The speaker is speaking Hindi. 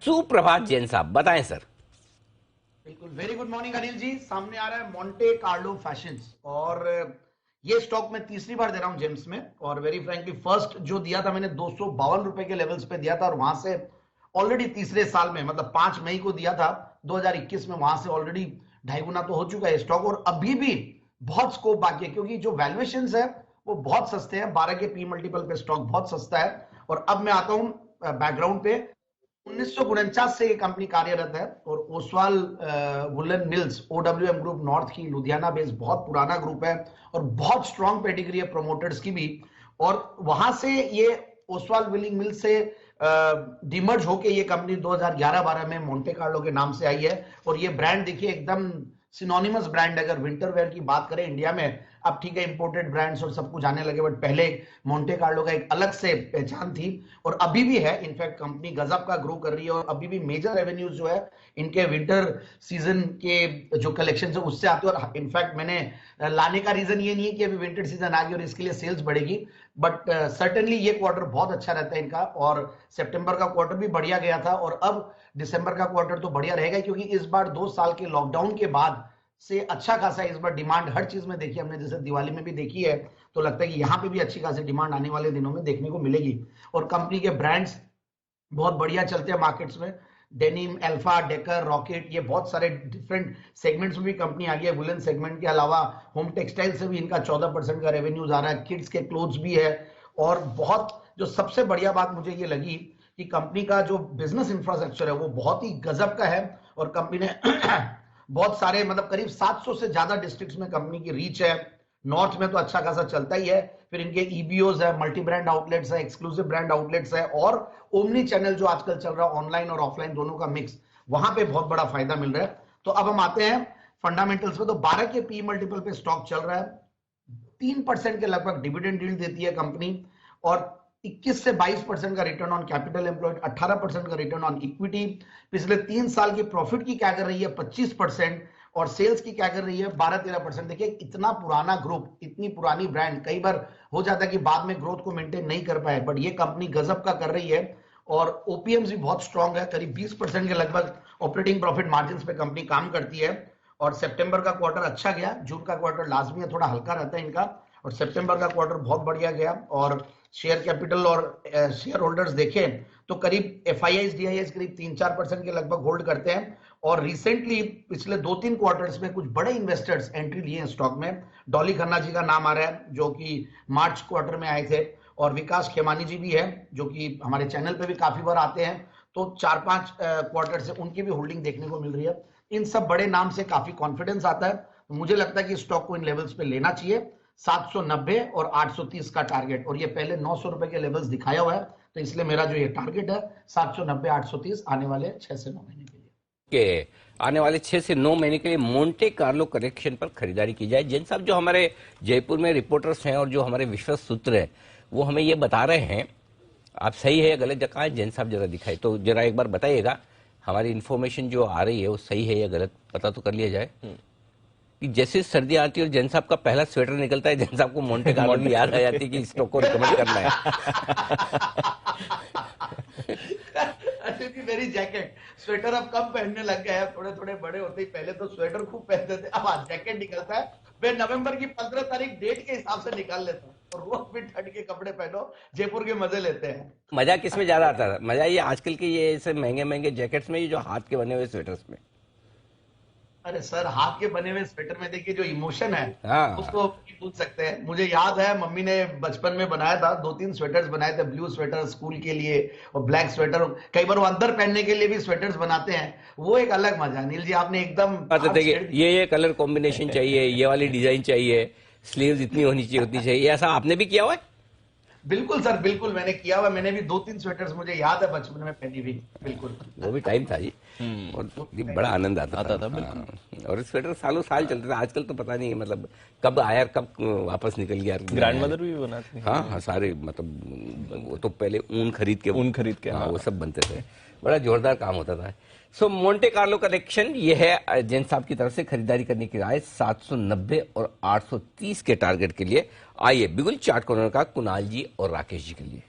सुप्रभात जैन साहब, बताएं सर। बिल्कुल, very good morning Anil ji. सामने आ रहा है मोंटे कार्लो फैशंस और ये स्टॉक मैं तीसरी बार दे रहा हूं जेम्स में। और वेरी फ्रैंकली फर्स्ट जो दिया था मैंने 252 रुपए के लेवल्स पे दिया था और वहां से ऑलरेडी तीसरे साल में मतलब 5 मई को दिया था 2021 में, वहां से ऑलरेडी 2.5 गुना तो हो चुका है स्टॉक और अभी भी बहुत स्कोप बाकी है क्योंकि जो वैल्यूएशन है वो बहुत सस्ते हैं। 12 के पी मल्टीपल पे स्टॉक बहुत सस्ता है। और अब मैं आता हूं बैकग्राउंड पे। 1949 से ये कंपनी कार्यरत है और Oswal woollen mills OWM group north की लुधियाना बेस्ड बहुत पुराना ग्रुप है और बहुत स्ट्रॉन्ग पेडिग्री है प्रोमोटर्स की भी। और वहां से ये ओसवाल विलिंग मिल से डिमर्ज होके ये कंपनी 2011-12 में मोंटे कार्लो के नाम से आई है। और ये ब्रांड देखिए एकदम सिनोनिमस ब्रांड। अगर विंटर वेयर की बात करें इंडिया में, अब ठीक है इंपोर्टेड ब्रांड्स और सब कुछ आने लगे, बट पहले मोंटे कार्लो का एक अलग से पहचान थी और अभी भी है। इनफैक्ट कंपनी गजब का ग्रो कर रही है और अभी भी मेजर रेवेन्यूज जो है इनके विंटर सीजन के जो कलेक्शन है उससे आते हैं। और इनफैक्ट मैंने लाने का रीजन ये नहीं है कि अभी विंटर सीजन आ गई और इसके लिए सेल्स बढ़ेगी, बट सर्टेनली ये क्वार्टर बहुत अच्छा रहता है इनका। और सितंबर का क्वार्टर भी बढ़िया गया था और अब दिसंबर का क्वार्टर तो बढ़िया रहेगा क्योंकि इस बार 2 साल के लॉकडाउन के बाद से अच्छा खासा इस बार डिमांड हर चीज में देखी हमने, जैसे दिवाली में भी देखी है, तो लगता है कि यहां पे भी अच्छी खासी डिमांड आने वाले दिनों में देखने को मिलेगी। और कंपनी के ब्रांड्स बहुत बढ़िया चलते हैं मार्केट्स में। डेनिम, अल्फा, डेकर, रॉकेट, ये बहुत सारे डिफरेंट सेगमेंट्स में भी कंपनी आ गई है। वुलन सेगमेंट के अलावा होम टेक्सटाइल से भी इनका 14% का रेवेन्यूज आ रहा है। किड्स के क्लोथ्स भी है। और बहुत जो सबसे बढ़िया बात मुझे ये लगी कि कंपनी का जो बिजनेस इंफ्रास्ट्रक्चर है वो बहुत ही गजब का है और कंपनी ने बहुत सारे मतलब करीब 700 से ज्यादा डिस्ट्रिक्ट्स में कंपनी की रीच है। नॉर्थ में तो अच्छा खासा चलता ही है, फिर इनके ईबीओज है, मल्टी ब्रांड आउटलेट्स है, एक्सक्लूसिव ब्रांड आउटलेट्स है और ओमनी चैनल जो आजकल चल रहा है ऑनलाइन और ऑफलाइन दोनों का मिक्स, वहां पे बहुत बड़ा फायदा मिल रहा है। तो अब हम आते हैं फंडामेंटल्स पे। तो 12 के पी मल्टीपल पे स्टॉक चल रहा है, 3% के लगभग डिविडेंड यील्ड देती है कंपनी और 21 से 22% का रिटर्न ऑन कैपिटल एम्प्लॉयड, 18% का रिटर्न ऑन इक्विटी। पिछले 3 साल की प्रॉफिट की क्या कर रही है 25% और सेल्स की क्या कर रही है 12-13%। देखिए इतना पुराना ग्रुप, इतनी पुरानी ब्रांड, कई बार हो जाता है कि बाद में ग्रोथ को मेंटेन नहीं कर पाए, बट ये कंपनी गजब का कर रही है। और ओपीएम्स भी बहुत स्ट्रांग है, करीब 20% के लगभग ऑपरेटिंग प्रॉफिट मार्जिन पे कंपनी काम करती है। और सितंबर का क्वार्टर अच्छा गया, जून का क्वार्टर लाजमी है, थोड़ा हल्का रहता है इनका, और सितंबर का क्वार्टर बहुत बढ़िया गया। और शेयर कैपिटल और शेयर होल्डर्स देखें तो करीब एफआईआईज डीआईएस करीब 3-4% के लगभग होल्ड करते हैं। और रिसेंटली पिछले 2-3 क्वार्टर्स में कुछ बड़े इन्वेस्टर्स एंट्री लिए हैं स्टॉक में। डॉली खन्ना जी का नाम आ रहा है जो कि मार्च क्वार्टर में आए थे, और विकास खेमानी जी भी है जो कि हमारे चैनल पे भी काफी बार आते हैं, तो 4-5 क्वार्टर से उनकी भी होल्डिंग देखने को मिल रही है। इन सब बड़े नाम से काफी कॉन्फिडेंस आता है। तो मुझे लगता है कि स्टॉक को इन लेवल्स पे लेना चाहिए, 790 और 830 का टारगेट, और ये पहले 900 रुपए के लेवल्स दिखाया हुआ है, तो इसलिए मेरा जो ये टारगेट है 790-830 आने वाले 6 से 9 महीने के लिए। के आने वाले 6 से 9 महीने के लिए मोंटे कार्लो कलेक्शन पर खरीदारी की जाए। जैन साहब, जो हमारे जयपुर में रिपोर्टर्स हैं और जो हमारे विश्वस्त सूत्र हैं वो हमें ये बता रहे हैं, आप सही है या गलत जगह है, जैन साहब जरा दिखाए तो जरा एक बार बताइएगा, हमारी इन्फॉर्मेशन जो आ रही है वो सही है या गलत, पता तो कर लिया जाए। कि जैसे सर्दी आती है और जैन साहब का पहला स्वेटर निकलता है, जैन साहब को मोंटे कार्लो की याद आ जाती है कि इस स्टॉक को रिकमेंड करना है। मेरी जैकेट स्वेटर अब कम पहनने लग गया है, थोड़े थोड़े बड़े होते ही, पहले तो स्वेटर खूब पहनते थे, अब आज जैकेट निकलता है। मैं नवंबर की 15 तारीख डेट के हिसाब से निकाल लेता हूँ और वो फिर ठंड के कपड़े पहनो, जयपुर के मजे लेते हैं। मजा किस में ज्यादा आता है? मजा ये आजकल के ये ऐसे महंगे महंगे जैकेट्स में, ये जो हाथ के बने हुए स्वेटर्स में? अरे सर, हाथ के बने हुए स्वेटर में देखिए जो इमोशन है हाँ, उसको पूछ सकते हैं। मुझे याद है मम्मी ने बचपन में बनाया था, 2-3 स्वेटर्स बनाए थे, ब्लू स्वेटर स्कूल के लिए और ब्लैक स्वेटर, कई बार वो अंदर पहनने के लिए भी स्वेटर्स बनाते हैं, वो एक अलग मजा। अनिल जी आपने एकदम ये कलर कॉम्बिनेशन चाहिए, ये वाली डिजाइन चाहिए, स्लीव्स इतनी होनी चाहिए, उतनी चाहिए, ऐसा आपने भी किया हुआ है? बिल्कुल सर, बिल्कुल मैंने किया हुआ। मैंने भी 2-3 स्वेटर्स मुझे याद है बचपन में पहनी हुई। बिल्कुल, वो भी टाइम था जी, और बड़ा आनंद आता था। बिल्कुल। और स्वेटर सालों साल चलते थे, आजकल तो पता नहीं मतलब कब आया कब वापस निकल गया। ग्रैंडमदर भी बनाती है। हाँ, सारे मतलब वो तो पहले ऊन खरीद के हाँ, वो सब बनते थे, बड़ा जोरदार काम होता था। सो मोंटे कार्लो कलेक्शन ये है जैन साहब की तरफ से खरीदारी करने की राय 790 और 830 के टारगेट के लिए। आइए बिगुल चार्ट कॉर्नर का कुणाल जी और राकेश जी के लिए।